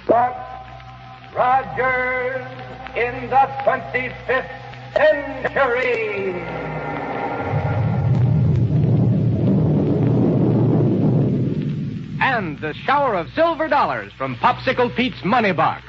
But Rogers in the 25th century. And the shower of silver dollars from Popsicle Pete's money box.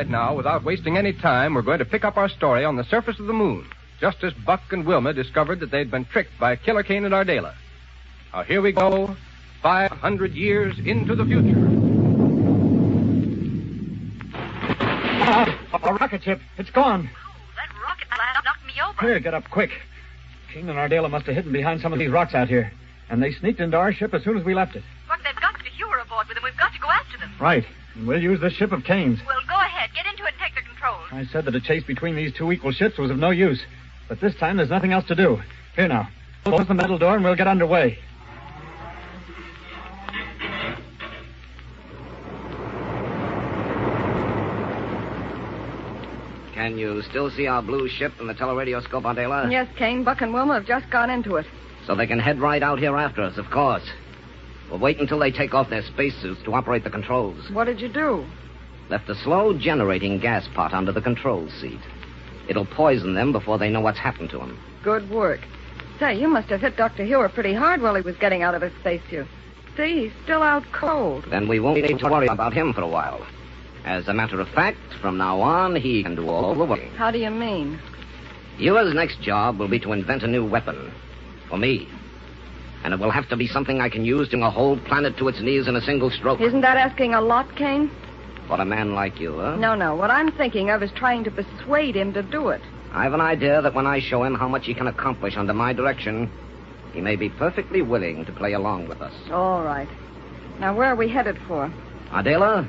Now, without wasting any time, we're going to pick up our story on the surface of the moon, just as Buck and Wilma discovered that they'd been tricked by Killer Kane and Aardala. Now, here we go, 500 years into the future. A rocket ship. It's gone. Oh, that rocket blast knocked me over. Here, get up quick. Kane and Aardala must have hidden behind some of these rocks out here, and they sneaked into our ship as soon as we left it. Buck, they've got Doctor Heur aboard with them. We've got to go after them. Right. And we'll use this ship of Kane's. Well, go ahead. Get into it and take the controls. I said that a chase between these two equal ships was of no use. But this time there's nothing else to do. Here now. Close the metal door and we'll get underway. Can you still see our blue ship in the teleradioscope, Aardala? Yes, Kane. Buck and Wilma have just got into it. So they can head right out here after us, of course. We'll wait until they take off their spacesuits to operate the controls. What did you do? Left a slow generating gas pot under the control seat. It'll poison them before they know what's happened to them. Good work. Say, you must have hit Dr. Heur pretty hard while he was getting out of his spacesuit. See, he's still out cold. Then we won't need to worry about him for a while. As a matter of fact, from now on, he can do all the work. How do you mean? Heur's next job will be to invent a new weapon. For me. And it will have to be something I can use to bring a whole planet to its knees in a single stroke. Isn't that asking a lot, Kane? For a man like you, huh? No. What I'm thinking of is trying to persuade him to do it. I've an idea that when I show him how much he can accomplish under my direction, he may be perfectly willing to play along with us. All right. Now, where are we headed for? Aardala,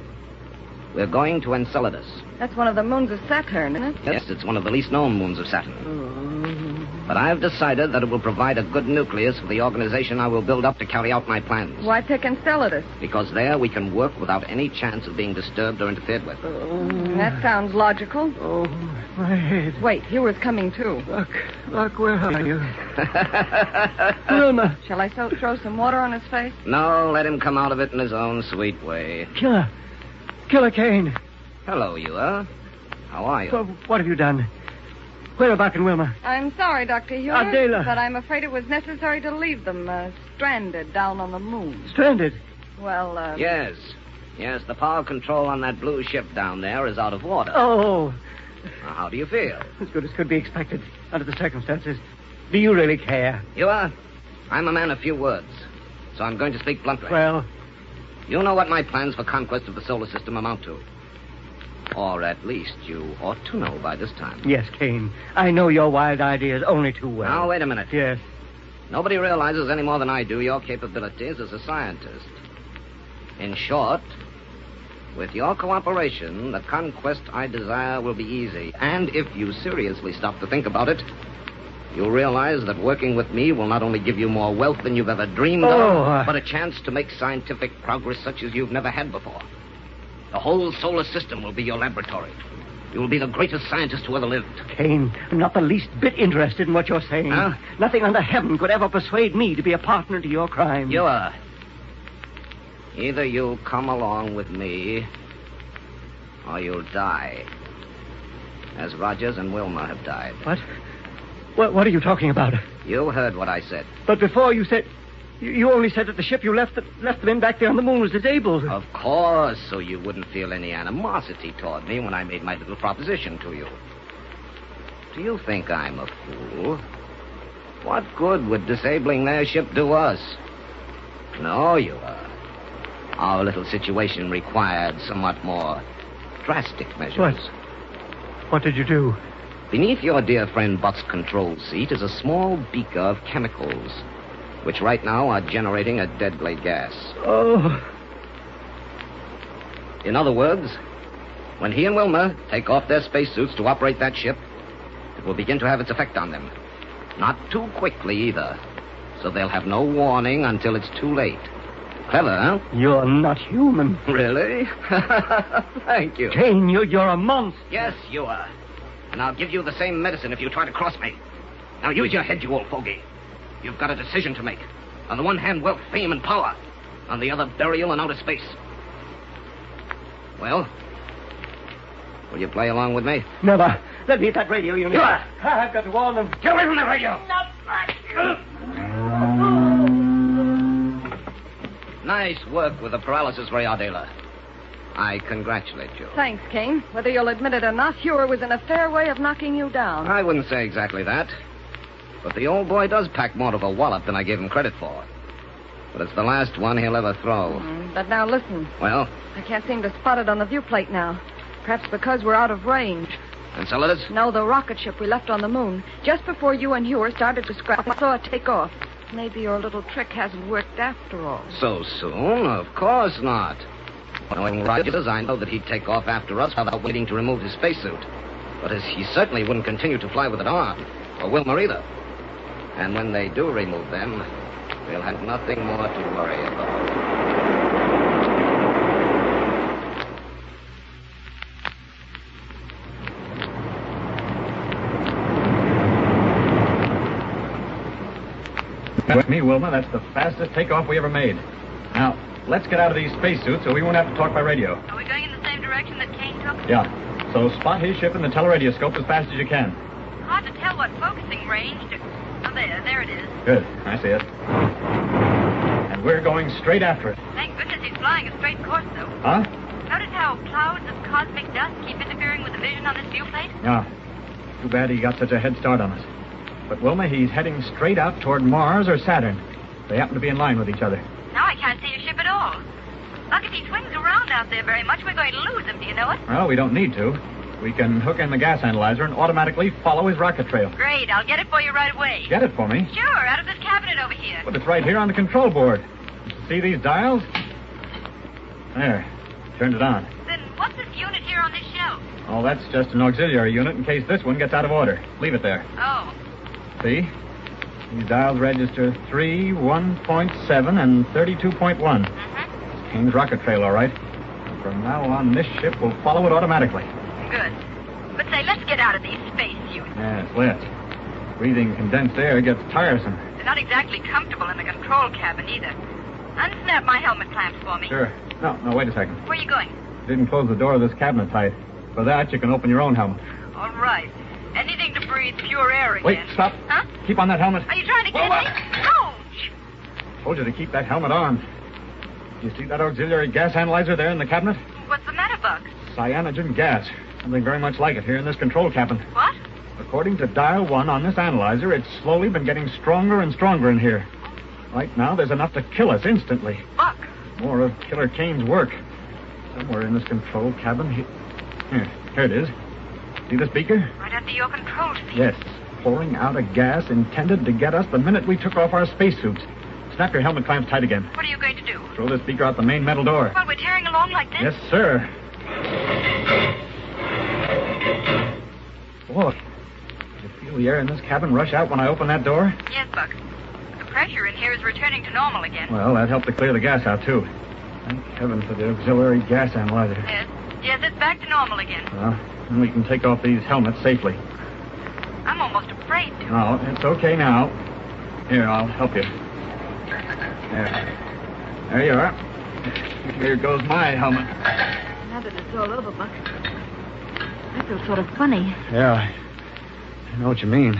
we're going to Enceladus. That's one of the moons of Saturn, isn't it? Yes, it's one of the least known moons of Saturn. But I've decided that it will provide a good nucleus for the organization I will build up to carry out my plans. Why pick Enceladus? Because there we can work without any chance of being disturbed or interfered with. That sounds logical. Oh, my head. Wait, Hewer's coming too. Look, where are you? Wilma. Shall I throw some water on his face? No, let him come out of it in his own sweet way. Killer Kane. Hello, Heur. How are you? Well, what have you done? Where are Buck and Wilma? I'm sorry, Dr. Heur. Aardala. But I'm afraid it was necessary to leave them stranded down on the moon. Stranded? Well, Yes, the power control on that blue ship down there is out of order. Oh. Now, how do you feel? As good as could be expected under the circumstances. Do you really care? Heur, I'm a man of few words, so I'm going to speak bluntly. Well, you know what my plans for conquest of the solar system amount to. Or at least you ought to know by this time. yes, Kane. I know your wild ideas only too well. Now, wait a minute. Yes. Nobody realizes any more than I do your capabilities as a scientist. In short, with your cooperation, the conquest I desire will be easy. And if you seriously stop to think about it, you'll realize that working with me will not only give you more wealth than you've ever dreamed of, but a chance to make scientific progress such as you've never had before. The whole solar system will be your laboratory. You will be the greatest scientist who ever lived. Kane, I'm not the least bit interested in what you're saying. Huh? Nothing under heaven could ever persuade me to be a partner to your crime. You are. Either you'll come along with me, or you'll die. As Rogers and Wilma have died. What are you talking about? You heard what I said. But before you said... You only said that the ship you left them in back there on the moon was disabled. Of course, so you wouldn't feel any animosity toward me when I made my little proposition to you. Do you think I'm a fool? What good would disabling their ship do us? No, you are. Our little situation required somewhat more drastic measures. What did you do? Beneath your dear friend Buck's control seat is a small beaker of chemicals, which right now are generating a deadly gas. Oh. In other words, When he and Wilma take off their spacesuits to operate that ship, it will begin to have its effect on them. Not too quickly, either. So they'll have no warning until it's too late. Clever, huh? You're not human. Really? Thank you. Kane, you're a monster. Yes, you are. And I'll give you the same medicine if you try to cross me. Now use your head, you old fogey. You've got a decision to make. On the one hand, wealth, fame, and power. On the other, burial and outer space. Well, will you play along with me? Never. Let me hit that radio unit. You are. I've got to warn them. Get away from the radio! Nice work with the paralysis ray, Aardala. I congratulate you. Thanks, Kane. Whether you'll admit it or not, Heur was in a fair way of knocking you down. I wouldn't say exactly that. But the old boy does pack more of a wallop than I gave him credit for. But it's the last one he'll ever throw. But now listen. Well? I can't seem to spot it on the viewplate now. Perhaps because we're out of range. And so let us... No, the rocket ship we left on the moon. Just before you and Heur started to scrap, I saw it take off. Maybe your little trick hasn't worked after all. So soon? Of course not. Knowing Rogers, I know that he'd take off after us without waiting to remove his spacesuit. But he certainly wouldn't continue to fly with it on. Or Wilma either. And when they do remove them, we'll have nothing more to worry about. With me, Wilma, that's the fastest takeoff we ever made. Now, let's get out of these spacesuits so we won't have to talk by radio. Are we going in the same direction that Kane took? Yeah. So spot his ship in the teleradioscope as fast as you can. Hard to tell what focusing range to... Oh, there it is. Good. I see it. And we're going straight after it. Thank goodness he's flying a straight course, though. Huh? Notice how clouds of cosmic dust keep interfering with the vision on this viewplate? Yeah. Too bad he got such a head start on us. But, Wilma, he's heading straight out toward Mars or Saturn. They happen to be in line with each other. Now I can't see your ship at all. Look, if he swings around out there very much, we're going to lose him, do you know it? Well, we don't need to. We can hook in the gas analyzer and automatically follow his rocket trail. Great, I'll get it for you right away. Get it for me? Sure, out of this cabinet over here. But it's right here on the control board. See these dials? There. Turned it on. Then what's this unit here on this shelf? Oh, that's just an auxiliary unit in case this one gets out of order. Leave it there. Oh. See? These dials register 3, 1.7, and 32.1. Mm-hmm. It's Kane's rocket trail, all right. From now on, this ship will follow it automatically. Good. But say, let's get out of these spacesuits. Yes, let's. Breathing condensed air gets tiresome. They're not exactly comfortable in the control cabin, either. Unsnap my helmet clamps for me. Sure. No, wait a second. Where are you going? Didn't close the door of this cabinet tight. For that, you can open your own helmet. All right. Anything to breathe pure air again. Wait, stop. Huh? Keep on that helmet. Are you trying to get me? Ouch! Told you to keep that helmet on. You see that auxiliary gas analyzer there in the cabinet? What's the matter, Buck? Cyanogen gas. Something very much like it here in this control cabin. What? According to dial 1 on this analyzer, it's slowly been getting stronger and stronger in here. Right now, there's enough to kill us instantly. Buck. More of Killer Kane's work. Somewhere in this control cabin. Here it is. See this beaker? Right under your control feet. Yes. Pouring out a gas intended to get us the minute we took off our spacesuits. Snap your helmet clamps tight again. What are you going to do? Throw this beaker out the main metal door. While we're tearing along like this? Yes, sir. Boy, did you feel the air in this cabin rush out when I opened that door? Yes, Buck. The pressure in here is returning to normal again. Well, that helped to clear the gas out, too. Thank heaven for the auxiliary gas analyzer. Yes, it's back to normal again. Well, then we can take off these helmets safely. I'm almost afraid to. No, it's okay now. Here, I'll help you. There you are. Here goes my helmet. Now that it's all over, Buck, I feel sort of funny. Yeah, I know what you mean.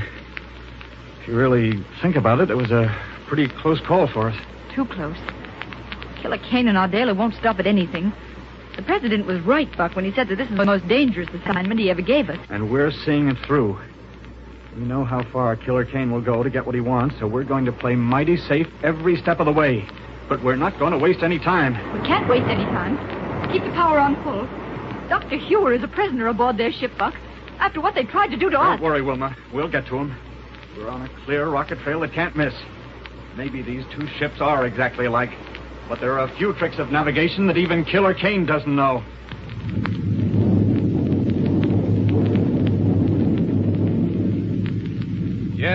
If you really think about it, it was a pretty close call for us. Too close. Killer Kane and Aardala won't stop at anything. The president was right, Buck, when he said that this is the most dangerous assignment he ever gave us. And we're seeing it through. We know how far Killer Kane will go to get what he wants, so we're going to play mighty safe every step of the way. But we're not going to waste any time. We can't waste any time. Keep the power on full. Dr. Heur is a prisoner aboard their ship, Buck, after what they tried to do to us. Don't worry, Wilma. We'll get to him. We're on a clear rocket trail that can't miss. Maybe these two ships are exactly alike, but there are a few tricks of navigation that even Killer Kane doesn't know.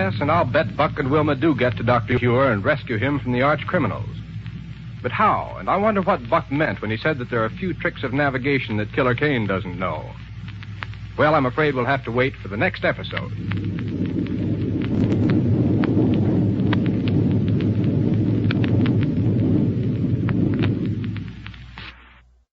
Yes, and I'll bet Buck and Wilma do get to Dr. Heur and rescue him from the arch criminals. But how? And I wonder what Buck meant when he said that there are a few tricks of navigation that Killer Kane doesn't know. Well, I'm afraid we'll have to wait for the next episode.